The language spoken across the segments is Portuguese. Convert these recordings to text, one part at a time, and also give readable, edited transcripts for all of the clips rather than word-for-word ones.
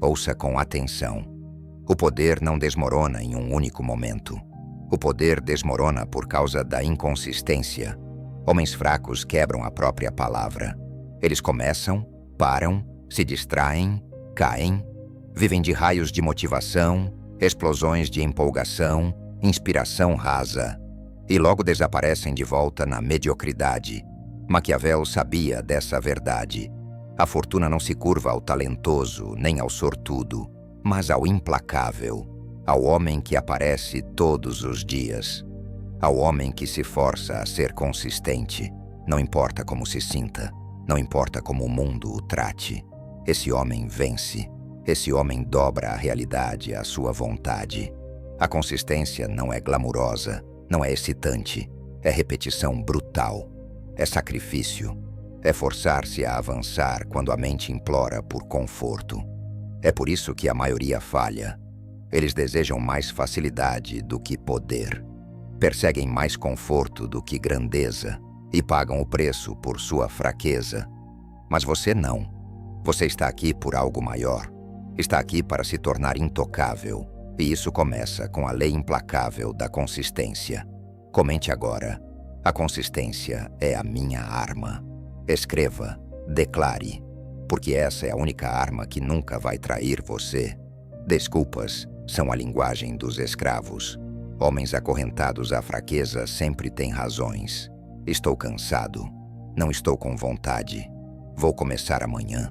Ouça com atenção. O poder não desmorona em um único momento. O poder desmorona por causa da inconsistência. Homens fracos quebram a própria palavra. Eles começam, param, se distraem, caem, vivem de raios de motivação, explosões de empolgação, inspiração rasa, e logo desaparecem de volta na mediocridade. Maquiavel sabia dessa verdade. A fortuna não se curva ao talentoso nem ao sortudo, mas ao implacável, ao homem que aparece todos os dias, ao homem que se força a ser consistente, não importa como se sinta, não importa como o mundo o trate. Esse homem vence, esse homem dobra a realidade à sua vontade. A consistência não é glamurosa, não é excitante, é repetição brutal, é sacrifício, é forçar-se a avançar quando a mente implora por conforto. É por isso que a maioria falha. Eles desejam mais facilidade do que poder, perseguem mais conforto do que grandeza e pagam o preço por sua fraqueza. Mas você não. Você está aqui por algo maior. Está aqui para se tornar intocável. E isso começa com a lei implacável da consistência. Comente agora. A consistência é a minha arma. Escreva, declare, porque essa é a única arma que nunca vai trair você. Desculpas são a linguagem dos escravos. Homens acorrentados à fraqueza sempre têm razões. Estou cansado. Não estou com vontade. Vou começar amanhã.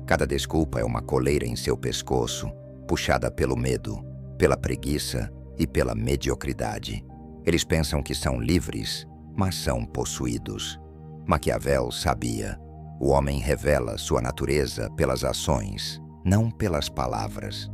Cada desculpa é uma coleira em seu pescoço, puxada pelo medo, pela preguiça e pela mediocridade. Eles pensam que são livres, mas são possuídos. Maquiavel sabia. O homem revela sua natureza pelas ações, não pelas palavras.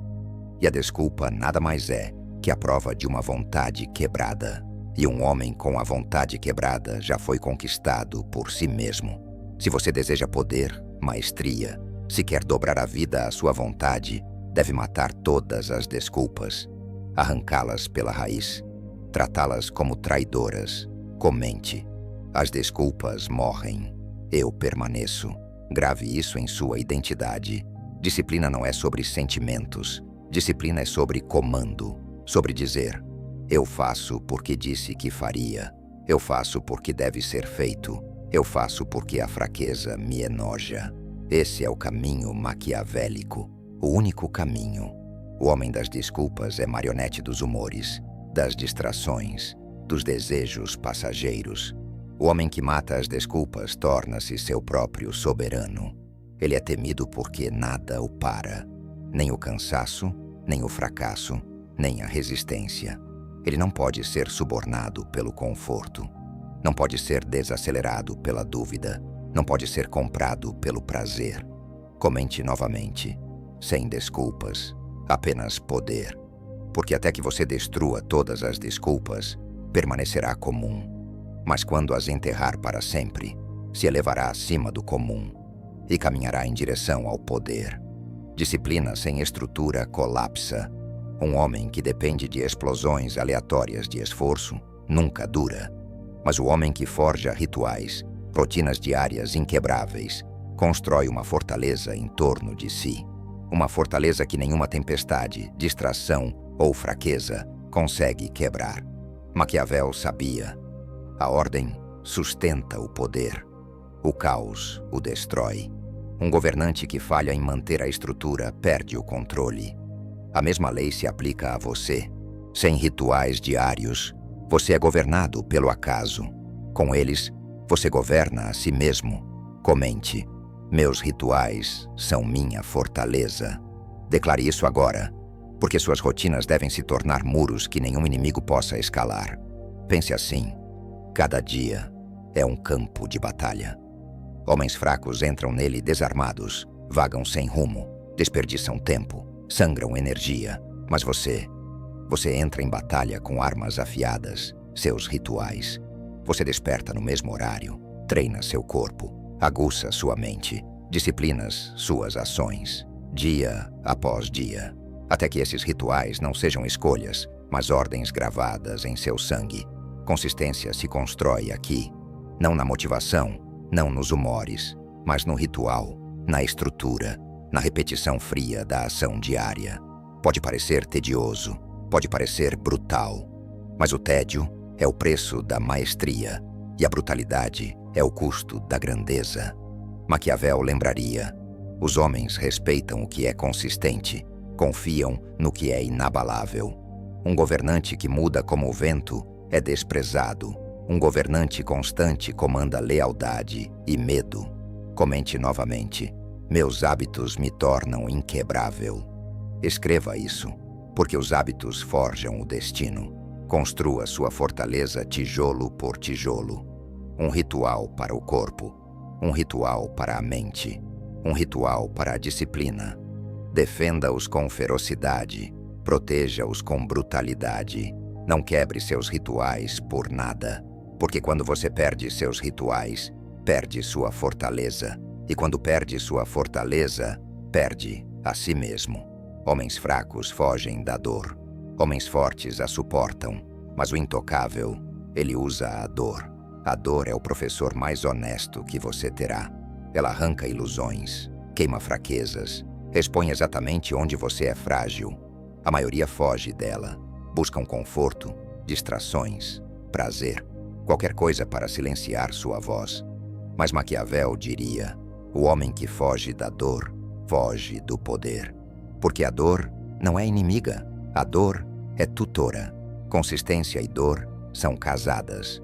E a desculpa nada mais é que a prova de uma vontade quebrada. E um homem com a vontade quebrada já foi conquistado por si mesmo. Se você deseja poder, maestria, se quer dobrar a vida à sua vontade, deve matar todas as desculpas, arrancá-las pela raiz, tratá-las como traidoras. Comente. As desculpas morrem. Eu permaneço. Grave isso em sua identidade. Disciplina não é sobre sentimentos. Disciplina é sobre comando. Sobre dizer, eu faço porque disse que faria. Eu faço porque deve ser feito. Eu faço porque a fraqueza me enoja. Esse é o caminho maquiavélico. O único caminho. O homem das desculpas é marionete dos humores, das distrações, dos desejos passageiros. O homem que mata as desculpas torna-se seu próprio soberano. Ele é temido porque nada o para. Nem o cansaço, nem o fracasso, nem a resistência. Ele não pode ser subornado pelo conforto. Não pode ser desacelerado pela dúvida. Não pode ser comprado pelo prazer. Comente novamente. Sem desculpas. Apenas poder. Porque até que você destrua todas as desculpas, permanecerá comum. Mas quando as enterrar para sempre, se elevará acima do comum e caminhará em direção ao poder. Disciplina sem estrutura colapsa. Um homem que depende de explosões aleatórias de esforço nunca dura. Mas o homem que forja rituais, rotinas diárias inquebráveis, constrói uma fortaleza em torno de si. Uma fortaleza que nenhuma tempestade, distração ou fraqueza consegue quebrar. Maquiavel sabia. A ordem sustenta o poder. O caos o destrói. Um governante que falha em manter a estrutura perde o controle. A mesma lei se aplica a você. Sem rituais diários, você é governado pelo acaso. Com eles, você governa a si mesmo. Comente. Meus rituais são minha fortaleza. Declare isso agora, porque suas rotinas devem se tornar muros que nenhum inimigo possa escalar. Pense assim. Cada dia é um campo de batalha. Homens fracos entram nele desarmados, vagam sem rumo, desperdiçam tempo, sangram energia. Mas você entra em batalha com armas afiadas, seus rituais. Você desperta no mesmo horário, treina seu corpo, aguça sua mente, disciplinas suas ações, dia após dia, até que esses rituais não sejam escolhas, mas ordens gravadas em seu sangue. Consistência se constrói aqui, não na motivação, não nos humores, mas no ritual, na estrutura. na repetição fria da ação diária. Pode parecer tedioso, pode parecer brutal, mas o tédio é o preço da maestria e a brutalidade é o custo da grandeza. Maquiavel lembraria: os homens respeitam o que é consistente, confiam no que é inabalável. Um governante que muda como o vento é desprezado. Um governante constante comanda lealdade e medo. Comente novamente: meus hábitos me tornam inquebrável. Escreva isso, porque os hábitos forjam o destino. Construa sua fortaleza tijolo por tijolo. Um ritual para o corpo, um ritual para a mente, um ritual para a disciplina. Defenda-os com ferocidade, proteja-os com brutalidade. Não quebre seus rituais por nada, porque quando você perde seus rituais, perde sua fortaleza. E quando perde sua fortaleza, perde a si mesmo. Homens fracos fogem da dor. Homens fortes a suportam, mas o intocável, ele usa a dor. A dor é o professor mais honesto que você terá. Ela arranca ilusões, queima fraquezas, expõe exatamente onde você é frágil. A maioria foge dela. Buscam conforto, distrações, prazer, qualquer coisa para silenciar sua voz. Mas Maquiavel diria: o homem que foge da dor, foge do poder. Porque a dor não é inimiga, a dor é tutora. Consistência e dor são casadas.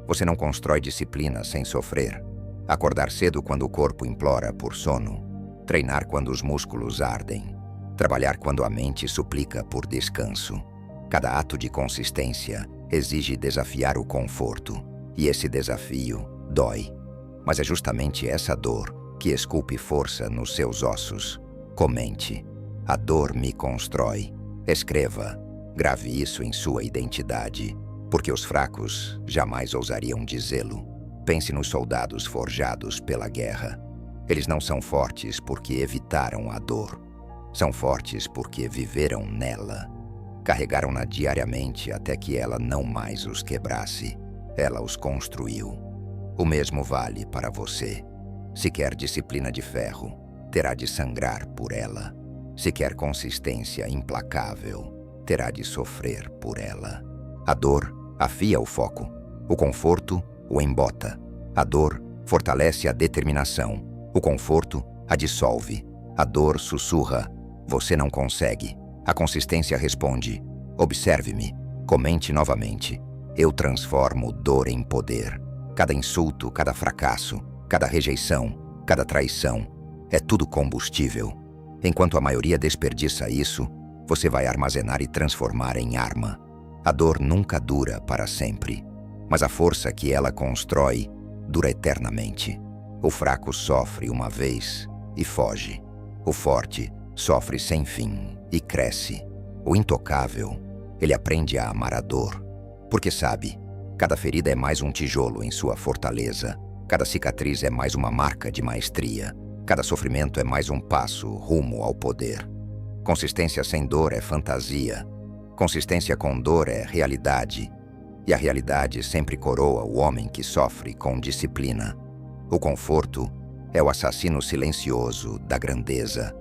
Você não constrói disciplina sem sofrer. Acordar cedo quando o corpo implora por sono. Treinar quando os músculos ardem. Trabalhar quando a mente suplica por descanso. Cada ato de consistência exige desafiar o conforto, e esse desafio dói. Mas é justamente essa dor que esculpe força nos seus ossos. Comente: a dor me constrói. Escreva, grave isso em sua identidade, porque os fracos jamais ousariam dizê-lo. Pense nos soldados forjados pela guerra. Eles não são fortes porque evitaram a dor. São fortes porque viveram nela. Carregaram-na diariamente até que ela não mais os quebrasse. Ela os construiu. O mesmo vale para você. Se quer disciplina de ferro, terá de sangrar por ela. Se quer consistência implacável, terá de sofrer por ela. A dor afia o foco. O conforto o embota. A dor fortalece a determinação. O conforto a dissolve. A dor sussurra: você não consegue. A consistência responde: observe-me, comente novamente. Eu transformo dor em poder. Cada insulto, cada fracasso, cada rejeição, cada traição, é tudo combustível. Enquanto a maioria desperdiça isso, você vai armazenar e transformar em arma. A dor nunca dura para sempre, mas a força que ela constrói dura eternamente. O fraco sofre uma vez e foge. O forte sofre sem fim e cresce. O intocável, ele aprende a amar a dor, porque sabe, cada ferida é mais um tijolo em sua fortaleza, cada cicatriz é mais uma marca de maestria, cada sofrimento é mais um passo rumo ao poder. Consistência sem dor é fantasia, consistência com dor é realidade, e a realidade sempre coroa o homem que sofre com disciplina. O conforto é o assassino silencioso da grandeza.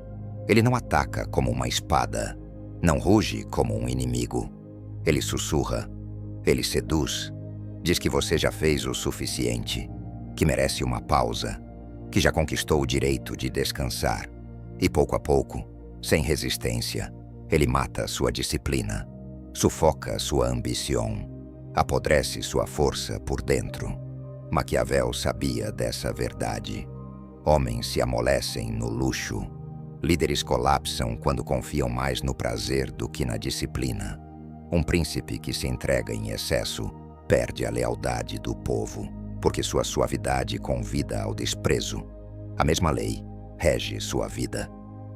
Ele não ataca como uma espada, não ruge como um inimigo. Ele sussurra, ele seduz, diz que você já fez o suficiente, que merece uma pausa, que já conquistou o direito de descansar. E pouco a pouco, sem resistência, ele mata sua disciplina, sufoca sua ambição, apodrece sua força por dentro. Maquiavel sabia dessa verdade. Homens se amolecem no luxo. Líderes colapsam quando confiam mais no prazer do que na disciplina. Um príncipe que se entrega em excesso perde a lealdade do povo, porque sua suavidade convida ao desprezo. A mesma lei rege sua vida.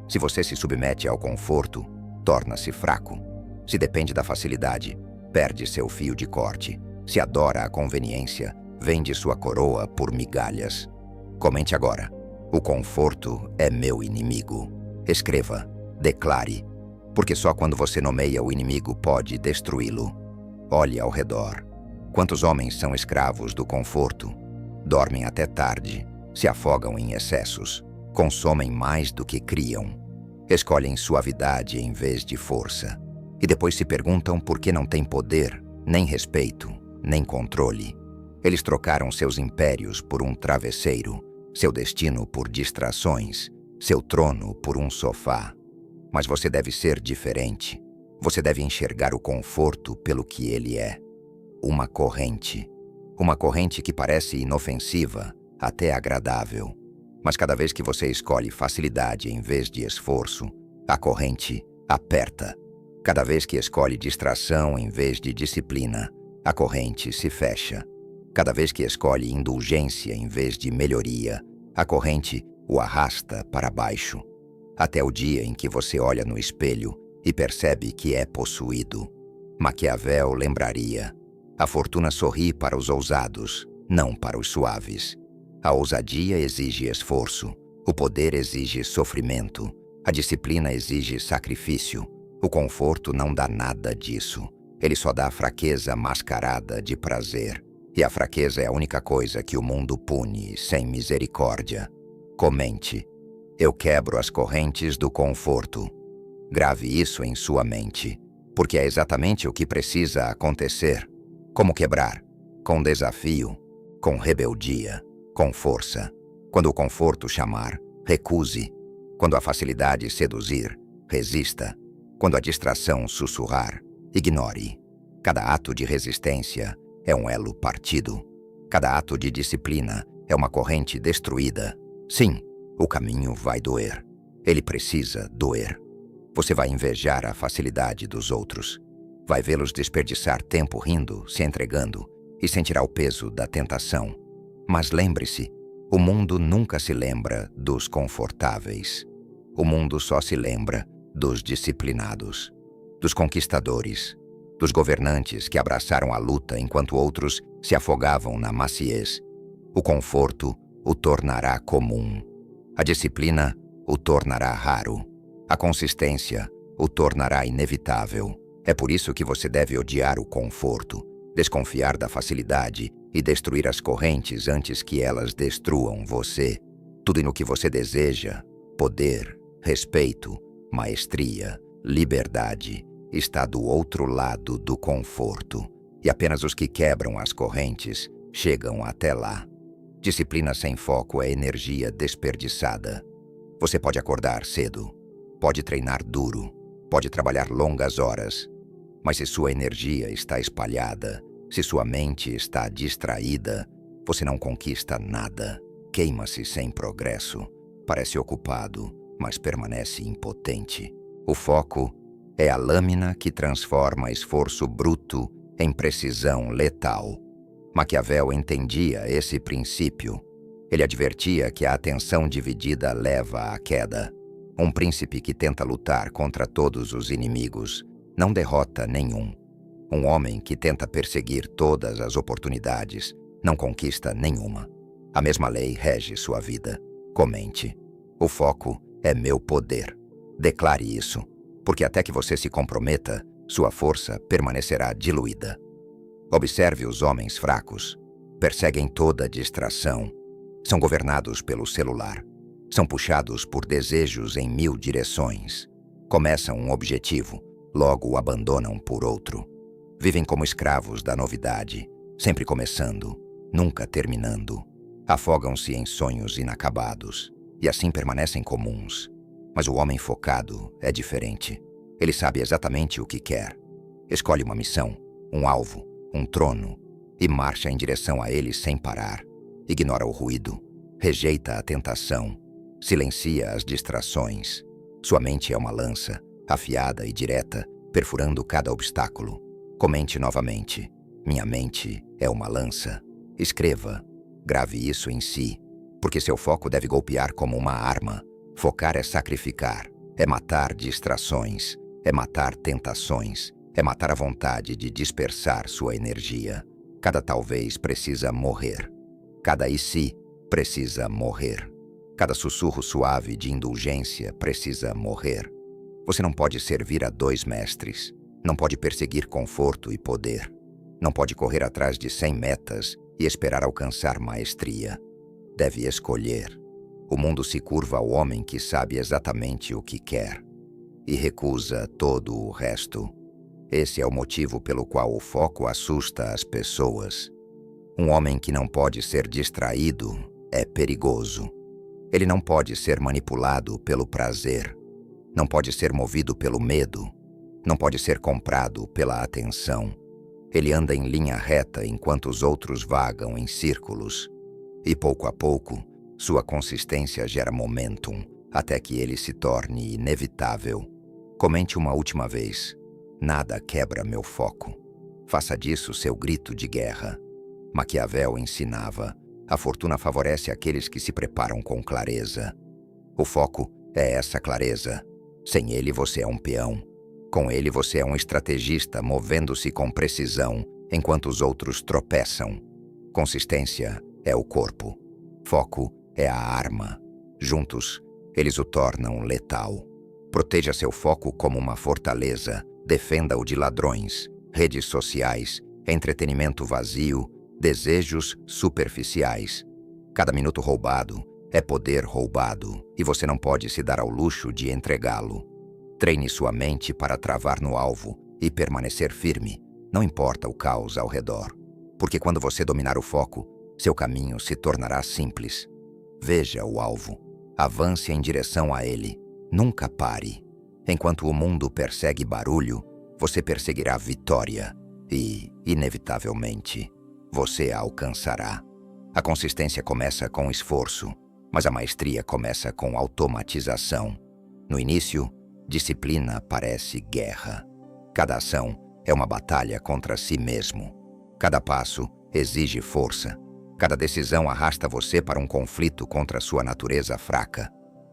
Se você se submete ao conforto, torna-se fraco. Se depende da facilidade, perde seu fio de corte. Se adora a conveniência, vende sua coroa por migalhas. Comente agora: o conforto é meu inimigo. Escreva, declare, porque só quando você nomeia o inimigo pode destruí-lo. Olhe ao redor. Quantos homens são escravos do conforto? Dormem até tarde, se afogam em excessos, consomem mais do que criam, escolhem suavidade em vez de força, e depois se perguntam por que não têm poder, nem respeito, nem controle. Eles trocaram seus impérios por um travesseiro, seu destino por distrações, seu trono por um sofá. Mas você deve ser diferente. Você deve enxergar o conforto pelo que ele é. Uma corrente. Uma corrente que parece inofensiva, até agradável. Mas cada vez que você escolhe facilidade em vez de esforço, a corrente aperta. Cada vez que escolhe distração em vez de disciplina, a corrente se fecha. Cada vez que escolhe indulgência em vez de melhoria, a corrente o arrasta para baixo. Até o dia em que você olha no espelho e percebe que é possuído. Maquiavel lembraria: a fortuna sorri para os ousados, não para os suaves. A ousadia exige esforço, o poder exige sofrimento, a disciplina exige sacrifício, o conforto não dá nada disso. Ele só dá fraqueza mascarada de prazer. E a fraqueza é a única coisa que o mundo pune sem misericórdia. Comente: eu quebro as correntes do conforto. Grave isso em sua mente, porque é exatamente o que precisa acontecer. Como quebrar? Com desafio, com rebeldia, com força. Quando o conforto chamar, recuse. Quando a facilidade seduzir, resista. Quando a distração sussurrar, ignore. Cada ato de resistência é um elo partido. Cada ato de disciplina é uma corrente destruída. Sim, o caminho vai doer. Ele precisa doer. Você vai invejar a facilidade dos outros. Vai vê-los desperdiçar tempo rindo, se entregando e sentirá o peso da tentação. Mas lembre-se, o mundo nunca se lembra dos confortáveis. O mundo só se lembra dos disciplinados, dos conquistadores, dos governantes que abraçaram a luta enquanto outros se afogavam na maciez. O conforto o tornará comum. A disciplina o tornará raro. A consistência o tornará inevitável. É por isso que você deve odiar o conforto, desconfiar da facilidade e destruir as correntes antes que elas destruam você. Tudo no que você deseja, poder, respeito, maestria, liberdade, está do outro lado do conforto. E apenas os que quebram as correntes chegam até lá. Disciplina sem foco é energia desperdiçada. Você pode acordar cedo, pode treinar duro, pode trabalhar longas horas, mas se sua energia está espalhada, se sua mente está distraída, você não conquista nada. Queima-se sem progresso, parece ocupado, mas permanece impotente. O foco é a lâmina que transforma esforço bruto em precisão letal. Maquiavel entendia esse princípio. Ele advertia que a atenção dividida leva à queda. Um príncipe que tenta lutar contra todos os inimigos não derrota nenhum. Um homem que tenta perseguir todas as oportunidades não conquista nenhuma. A mesma lei rege sua vida. Comente: o foco é meu poder. Declare isso, porque até que você se comprometa, sua força permanecerá diluída. Observe os homens fracos. Perseguem toda distração. São governados pelo celular. São puxados por desejos em 1000 direções. Começam um objetivo, logo o abandonam por outro. Vivem como escravos da novidade, sempre começando, nunca terminando. Afogam-se em sonhos inacabados e assim permanecem comuns. Mas o homem focado é diferente. Ele sabe exatamente o que quer. Escolhe uma missão, um alvo, um trono e marcha em direção a ele sem parar. Ignora o ruído, rejeita a tentação, silencia as distrações. Sua mente é uma lança, afiada e direta, perfurando cada obstáculo. Comente novamente: minha mente é uma lança. Escreva, grave isso em si, porque seu foco deve golpear como uma arma. Focar é sacrificar, é matar distrações, é matar tentações, é matar a vontade de dispersar sua energia. Cada talvez precisa morrer. Cada e se precisa morrer. Cada sussurro suave de indulgência precisa morrer. Você não pode servir a 2 mestres. Não pode perseguir conforto e poder. Não pode correr atrás de 100 metas e esperar alcançar maestria. Deve escolher. O mundo se curva ao homem que sabe exatamente o que quer e recusa todo o resto. Esse é o motivo pelo qual o foco assusta as pessoas. Um homem que não pode ser distraído é perigoso. Ele não pode ser manipulado pelo prazer, não pode ser movido pelo medo, não pode ser comprado pela atenção. Ele anda em linha reta enquanto os outros vagam em círculos. E pouco a pouco, sua consistência gera momentum, até que ele se torne inevitável. Comente uma última vez: nada quebra meu foco. Faça disso seu grito de guerra. Maquiavel ensinava: a fortuna favorece aqueles que se preparam com clareza. O foco é essa clareza. Sem ele você é um peão. Com ele você é um estrategista movendo-se com precisão enquanto os outros tropeçam. Consistência é o corpo. Foco é a arma. Juntos, eles o tornam letal. Proteja seu foco como uma fortaleza. Defenda-o de ladrões, redes sociais, entretenimento vazio, desejos superficiais. Cada minuto roubado é poder roubado e você não pode se dar ao luxo de entregá-lo. Treine sua mente para travar no alvo e permanecer firme, não importa o caos ao redor. Porque quando você dominar o foco, seu caminho se tornará simples. Veja o alvo, avance em direção a ele, nunca pare. Enquanto o mundo persegue barulho, você perseguirá vitória e, inevitavelmente, você a alcançará. A consistência começa com esforço, mas a maestria começa com automatização. No início, disciplina parece guerra. Cada ação é uma batalha contra si mesmo. Cada passo exige força. Cada decisão arrasta você para um conflito contra sua natureza fraca.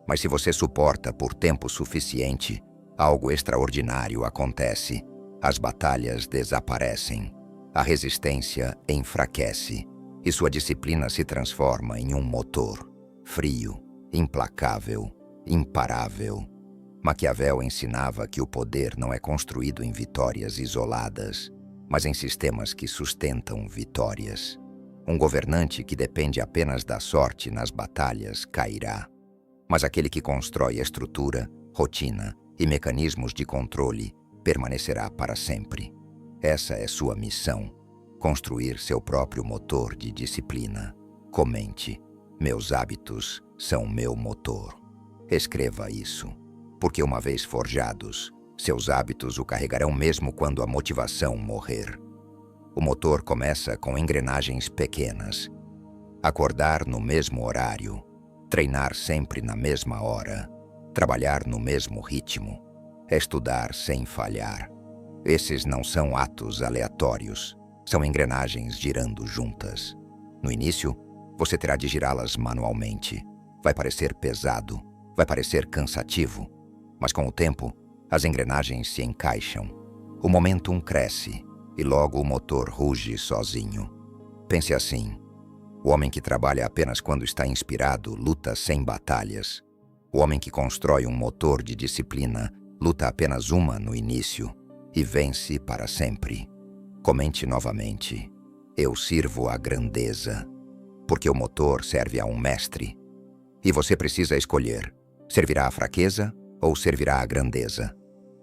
Mas se você suporta por tempo suficiente, algo extraordinário acontece. As batalhas desaparecem. A resistência enfraquece e sua disciplina se transforma em um motor, frio, implacável, imparável. Maquiavel ensinava que o poder não é construído em vitórias isoladas, mas em sistemas que sustentam vitórias. Um governante que depende apenas da sorte nas batalhas cairá, mas aquele que constrói estrutura, rotina e mecanismos de controle permanecerá para sempre. Essa é sua missão: construir seu próprio motor de disciplina. Comente: meus hábitos são meu motor. Escreva isso, porque uma vez forjados, seus hábitos o carregarão mesmo quando a motivação morrer. O motor começa com engrenagens pequenas. Acordar no mesmo horário, treinar sempre na mesma hora, trabalhar no mesmo ritmo, estudar sem falhar. Esses não são atos aleatórios, são engrenagens girando juntas. No início, você terá de girá-las manualmente. Vai parecer pesado, vai parecer cansativo, mas com o tempo, as engrenagens se encaixam. O momentum cresce e logo o motor ruge sozinho. Pense assim: o homem que trabalha apenas quando está inspirado luta sem batalhas. O homem que constrói um motor de disciplina luta apenas uma no início e vence para sempre. Comente novamente: eu sirvo à grandeza, porque o motor serve a um mestre. E você precisa escolher: servirá à fraqueza ou servirá à grandeza?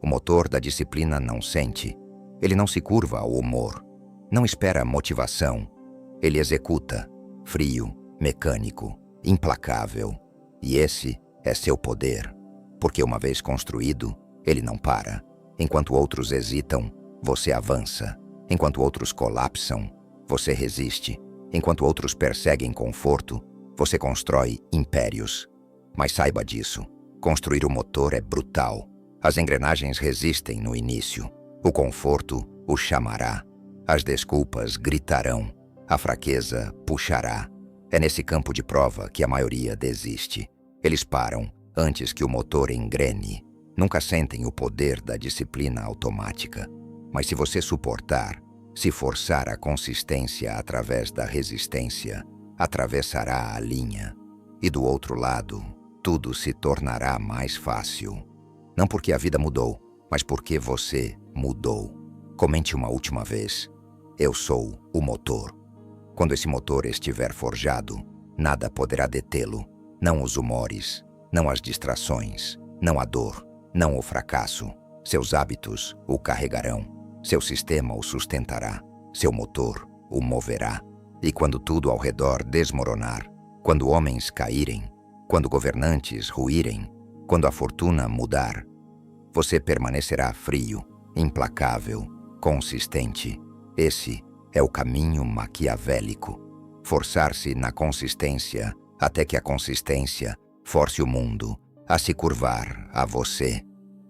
O motor da disciplina não sente. Ele não se curva ao humor. Não espera motivação. Ele executa, frio, mecânico, implacável. E esse é seu poder, porque uma vez construído, ele não para. Enquanto outros hesitam, você avança. Enquanto outros colapsam, você resiste. Enquanto outros perseguem conforto, você constrói impérios. Mas saiba disso: construir o motor é brutal. As engrenagens resistem no início. O conforto o chamará. As desculpas gritarão. A fraqueza puxará. É nesse campo de prova que a maioria desiste. Eles param antes que o motor engrene. Nunca sentem o poder da disciplina automática. Mas se você suportar, se forçar a consistência através da resistência, atravessará a linha. E do outro lado, tudo se tornará mais fácil. Não porque a vida mudou, mas porque você mudou. Comente uma última vez: eu sou o motor. Quando esse motor estiver forjado, nada poderá detê-lo. não os humores, não as distrações, não a dor, não o fracasso. Seus hábitos o carregarão, seu sistema o sustentará, seu motor o moverá. E quando tudo ao redor desmoronar, quando homens caírem, quando governantes ruírem, quando a fortuna mudar, você permanecerá frio, implacável, consistente. Esse é o caminho maquiavélico. Forçar-se na consistência até que a consistência force o mundo a se curvar a você.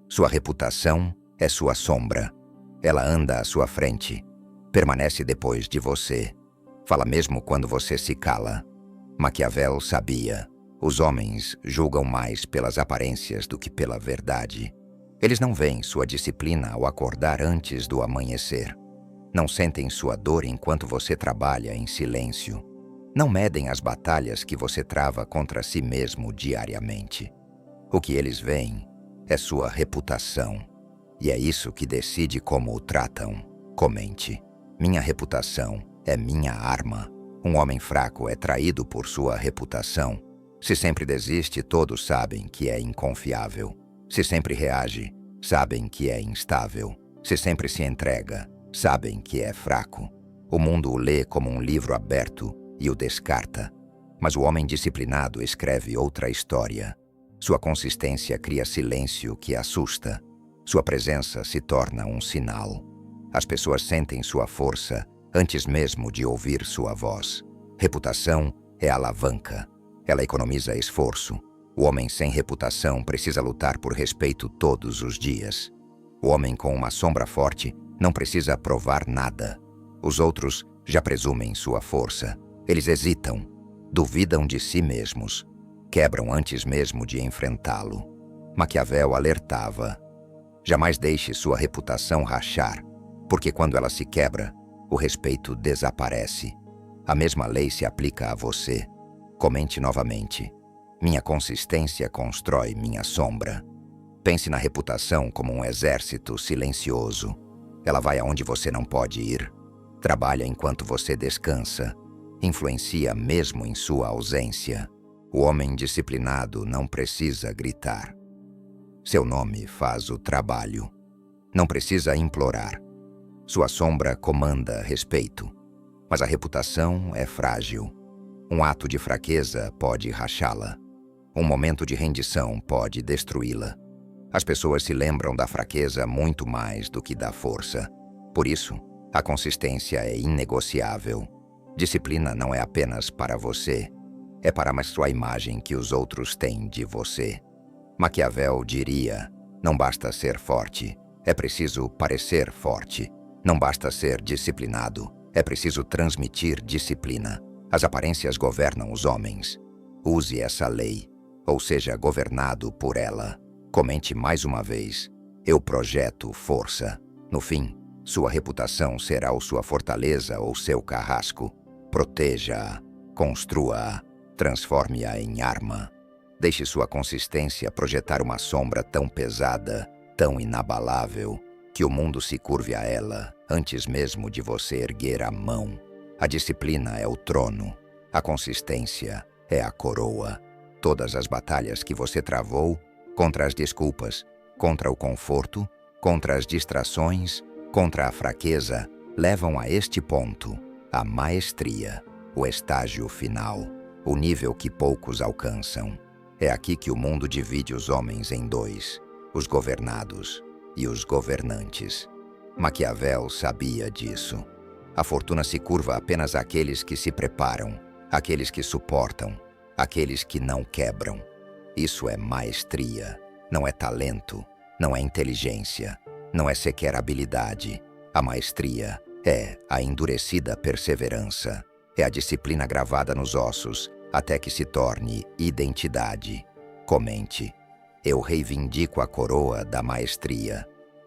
Sua reputação é sua sombra. Ela anda à sua frente, permanece depois de você. Fala mesmo quando você se cala. Maquiavel sabia: os homens julgam mais pelas aparências do que pela verdade. Eles não veem sua disciplina ao acordar antes do amanhecer. Não sentem sua dor enquanto você trabalha em silêncio. Não medem as batalhas que você trava contra si mesmo diariamente. O que eles veem é sua reputação. E é isso que decide como o tratam. Comente: minha reputação é minha arma. Um homem fraco é traído por sua reputação. Se sempre desiste, todos sabem que é inconfiável. Se sempre reage, sabem que é instável. Se sempre se entrega, sabem que é fraco. O mundo o lê como um livro aberto e o descarta. Mas o homem disciplinado escreve outra história. Sua consistência cria silêncio que assusta. Sua presença se torna um sinal. As pessoas sentem sua força antes mesmo de ouvir sua voz. Reputação é alavanca. Ela economiza esforço. O homem sem reputação precisa lutar por respeito todos os dias. O homem com uma sombra forte não precisa provar nada. Os outros já presumem sua força. Eles hesitam, duvidam de si mesmos, quebram antes mesmo de enfrentá-lo. Maquiavel alertava: jamais deixe sua reputação rachar, porque quando ela se quebra, o respeito desaparece. A mesma lei se aplica a você. Comente novamente: minha consistência constrói minha sombra. Pense na reputação como um exército silencioso. Ela vai aonde você não pode ir. Trabalha enquanto você descansa. Influencia mesmo em sua ausência. O homem disciplinado não precisa gritar. Seu nome faz o trabalho. Não precisa implorar. Sua sombra comanda respeito. Mas a reputação é frágil. Um ato de fraqueza pode rachá-la. Um momento de rendição pode destruí-la. As pessoas se lembram da fraqueza muito mais do que da força. Por isso, a consistência é inegociável. Disciplina não é apenas para você, é para a imagem que os outros têm de você. Maquiavel diria: não basta ser forte, é preciso parecer forte. Não basta ser disciplinado, é preciso transmitir disciplina. As aparências governam os homens. Use essa lei, ou seja governado por ela. Comente mais uma vez: eu projeto força. No fim, sua reputação será ou sua fortaleza ou seu carrasco. Proteja-a, construa-a, transforme-a em arma. Deixe sua consistência projetar uma sombra tão pesada, tão inabalável, que o mundo se curve a ela antes mesmo de você erguer a mão. A disciplina é o trono, a consistência é a coroa. Todas as batalhas que você travou, contra as desculpas, contra o conforto, contra as distrações, contra a fraqueza, levam a este ponto: a maestria, o estágio final, o nível que poucos alcançam. É aqui que o mundo divide os homens em dois: os governados e os governantes. Maquiavel sabia disso. A fortuna se curva apenas àqueles que se preparam, àqueles que suportam, àqueles que não quebram. Isso é maestria, não é talento, não é inteligência, não é sequer habilidade. A maestria é a endurecida perseverança, é a disciplina gravada nos ossos até que se torne identidade. Comente: eu reivindico a coroa da maestria.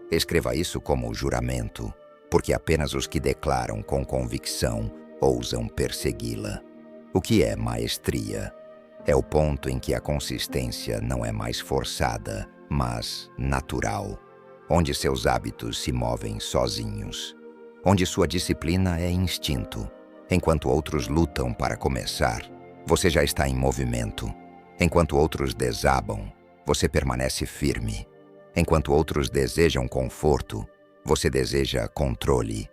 Escreva isso como juramento, porque apenas os que declaram com convicção ousam persegui-la. O que é maestria? É o ponto em que a consistência não é mais forçada, mas natural, onde seus hábitos se movem sozinhos, onde sua disciplina é instinto. Enquanto outros lutam para começar, você já está em movimento. Enquanto outros desabam, você permanece firme. Enquanto outros desejam conforto, você deseja controle.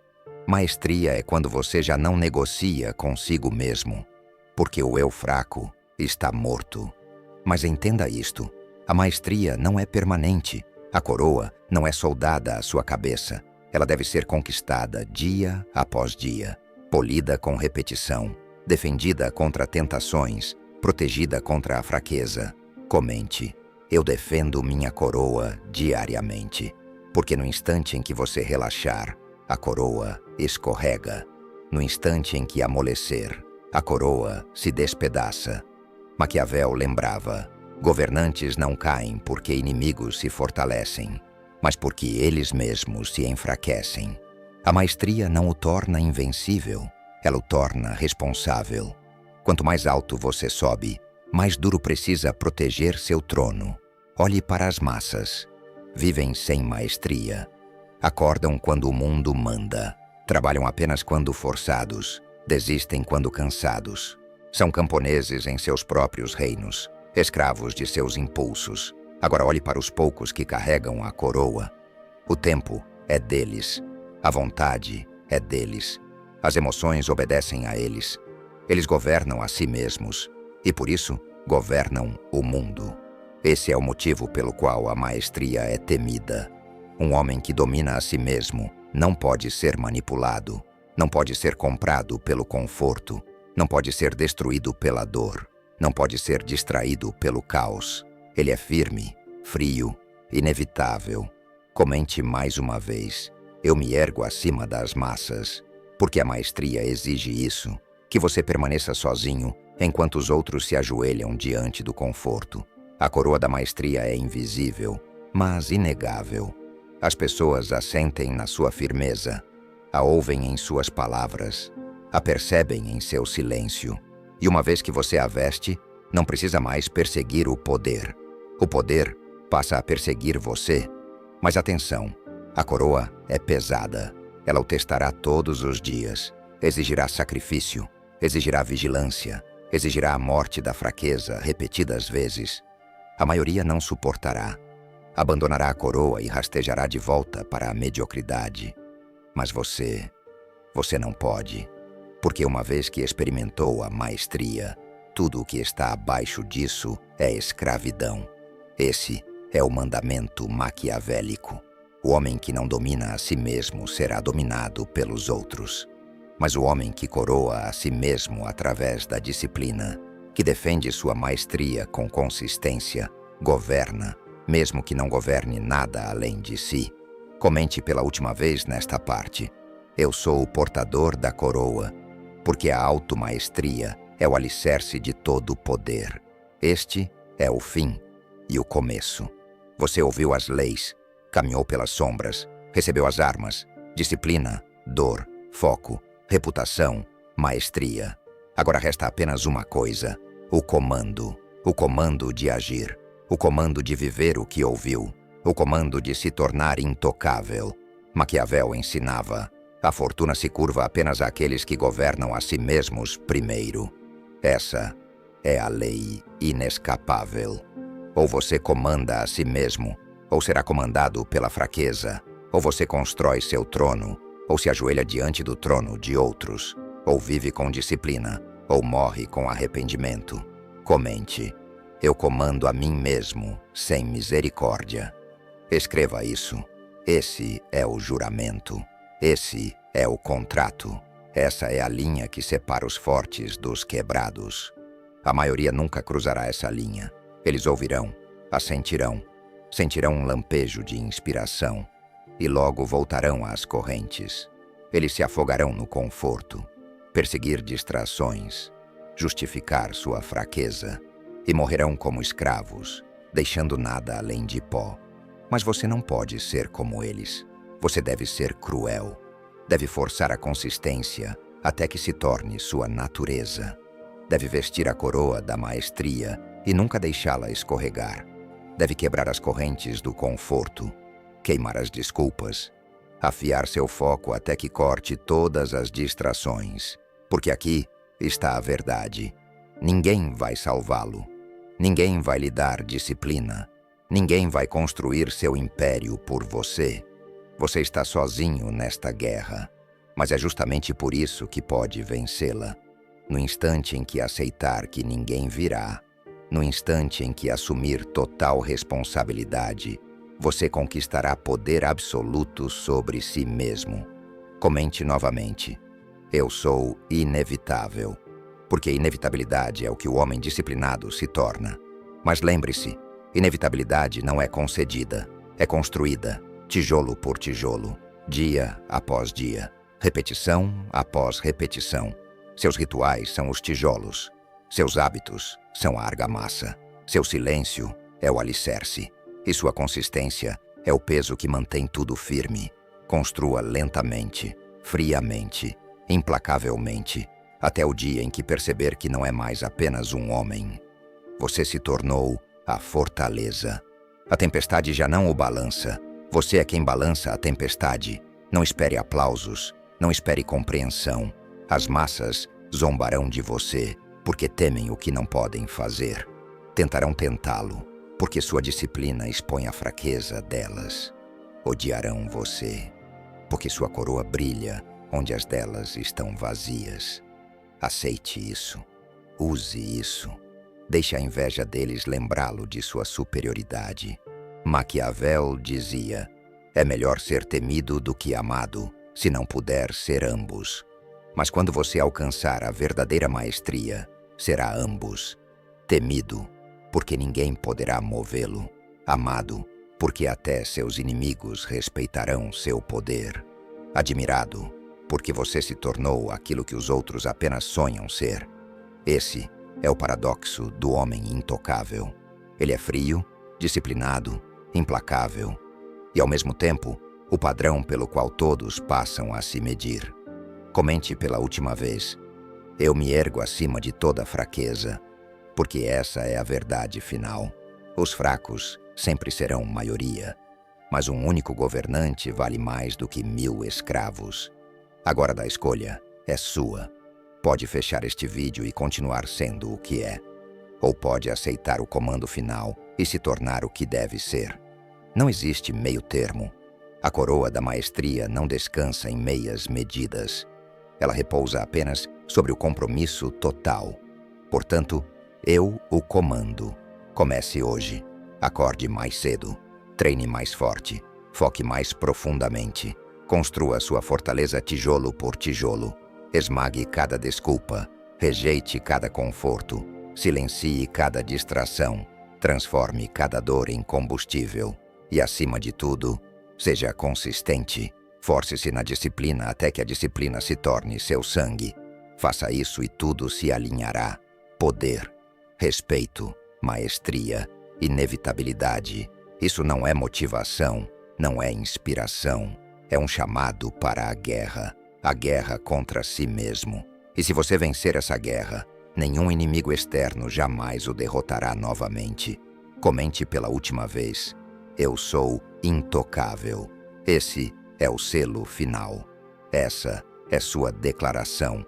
Maestria é quando você já não negocia consigo mesmo, porque o eu fraco está morto. Mas entenda isto, a maestria não é permanente. A coroa não é soldada à sua cabeça. Ela deve ser conquistada dia após dia, polida com repetição, defendida contra tentações, protegida contra a fraqueza. Comente, eu defendo minha coroa diariamente, porque no instante em que você relaxar, a coroa escorrega. No instante em que amolecer, a coroa se despedaça. Maquiavel lembrava, governantes não caem porque inimigos se fortalecem, mas porque eles mesmos se enfraquecem. A maestria não o torna invencível, ela o torna responsável. Quanto mais alto você sobe, mais duro precisa proteger seu trono. Olhe para as massas. Vivem sem maestria. Acordam quando o mundo manda. Trabalham apenas quando forçados. Desistem quando cansados. São camponeses em seus próprios reinos, escravos de seus impulsos. Agora olhe para os poucos que carregam a coroa. O tempo é deles. A vontade é deles. As emoções obedecem a eles. Eles governam a si mesmos e, por isso, governam o mundo. Esse é o motivo pelo qual a maestria é temida. Um homem que domina a si mesmo não pode ser manipulado, não pode ser comprado pelo conforto, não pode ser destruído pela dor, não pode ser distraído pelo caos. Ele é firme, frio, inevitável. Comente mais uma vez. Eu me ergo acima das massas, porque a maestria exige isso, que você permaneça sozinho enquanto os outros se ajoelham diante do conforto. A coroa da maestria é invisível, mas inegável. As pessoas a sentem na sua firmeza, a ouvem em suas palavras, a percebem em seu silêncio. E uma vez que você a veste, não precisa mais perseguir o poder. O poder passa a perseguir você. Mas atenção, a coroa é pesada. Ela o testará todos os dias. Exigirá sacrifício, exigirá vigilância, exigirá a morte da fraqueza repetidas vezes. A maioria não suportará. Abandonará a coroa e rastejará de volta para a mediocridade. Mas você não pode. Porque uma vez que experimentou a maestria, tudo o que está abaixo disso é escravidão. Esse é o mandamento maquiavélico. O homem que não domina a si mesmo será dominado pelos outros. Mas o homem que coroa a si mesmo através da disciplina, que defende sua maestria com consistência, governa, mesmo que não governe nada além de si. Comente pela última vez nesta parte. Eu sou o portador da coroa, porque a automaestria é o alicerce de todo o poder. Este é o fim e o começo. Você ouviu as leis, caminhou pelas sombras, recebeu as armas, disciplina, dor, foco, reputação, maestria. Agora resta apenas uma coisa, o comando de agir, o comando de viver o que ouviu, o comando de se tornar intocável. Maquiavel ensinava, a fortuna se curva apenas àqueles que governam a si mesmos primeiro. Essa é a lei inescapável. Ou você comanda a si mesmo, ou será comandado pela fraqueza. Ou você constrói seu trono, ou se ajoelha diante do trono de outros. Ou vive com disciplina, ou morre com arrependimento. Comente, eu comando a mim mesmo, sem misericórdia. Escreva isso. Esse é o juramento. Esse é o contrato. Essa é a linha que separa os fortes dos quebrados. A maioria nunca cruzará essa linha. Eles ouvirão, assentirão, sentirão um lampejo de inspiração e logo voltarão às correntes. Eles se afogarão no conforto, perseguir distrações, justificar sua fraqueza e morrerão como escravos, deixando nada além de pó. Mas você não pode ser como eles. Você deve ser cruel. Deve forçar a consistência até que se torne sua natureza. Deve vestir a coroa da maestria e nunca deixá-la escorregar. Deve quebrar as correntes do conforto, queimar as desculpas, afiar seu foco até que corte todas as distrações. Porque aqui está a verdade. Ninguém vai salvá-lo. Ninguém vai lhe dar disciplina. Ninguém vai construir seu império por você. Você está sozinho nesta guerra. Mas é justamente por isso que pode vencê-la. No instante em que aceitar que ninguém virá, no instante em que assumir total responsabilidade, você conquistará poder absoluto sobre si mesmo. Comente novamente: eu sou inevitável. Porque inevitabilidade é o que o homem disciplinado se torna. Mas lembre-se, inevitabilidade não é concedida, é construída, tijolo por tijolo, dia após dia, repetição após repetição. Seus rituais são os tijolos, seus hábitos são a argamassa, seu silêncio é o alicerce, e sua consistência é o peso que mantém tudo firme. Construa lentamente, friamente, implacavelmente, até o dia em que perceber que não é mais apenas um homem. Você se tornou a fortaleza. A tempestade já não o balança. Você é quem balança a tempestade. Não espere aplausos, não espere compreensão. As massas zombarão de você, porque temem o que não podem fazer. Tentarão tentá-lo, porque sua disciplina expõe a fraqueza delas. Odiarão você, porque sua coroa brilha onde as delas estão vazias. Aceite isso. Use isso. Deixe a inveja deles lembrá-lo de sua superioridade. Maquiavel dizia: é melhor ser temido do que amado, se não puder ser ambos. Mas quando você alcançar a verdadeira maestria, será ambos. Temido, porque ninguém poderá movê-lo. Amado, porque até seus inimigos respeitarão seu poder. Admirado, porque você se tornou aquilo que os outros apenas sonham ser. Esse é o paradoxo do homem intocável. Ele é frio, disciplinado, implacável, e ao mesmo tempo, o padrão pelo qual todos passam a se medir. Comente pela última vez: eu me ergo acima de toda fraqueza, porque essa é a verdade final. Os fracos sempre serão maioria, mas um único governante vale mais do que 1000 escravos. Agora da escolha é sua. Pode fechar este vídeo e continuar sendo o que é. Ou pode aceitar o comando final e se tornar o que deve ser. Não existe meio termo. A coroa da maestria não descansa em meias medidas. Ela repousa apenas sobre o compromisso total. Portanto, eu o comando. Comece hoje. Acorde mais cedo. Treine mais forte. Foque mais profundamente. Construa sua fortaleza tijolo por tijolo. Esmague cada desculpa. Rejeite cada conforto. Silencie cada distração. Transforme cada dor em combustível. E, acima de tudo, seja consistente. Force-se na disciplina até que a disciplina se torne seu sangue. Faça isso e tudo se alinhará. Poder, respeito, maestria, inevitabilidade. Isso não é motivação, não é inspiração. É um chamado para a guerra contra si mesmo. E se você vencer essa guerra, nenhum inimigo externo jamais o derrotará novamente. Comente pela última vez: eu sou intocável. Esse é o selo final. Essa é sua declaração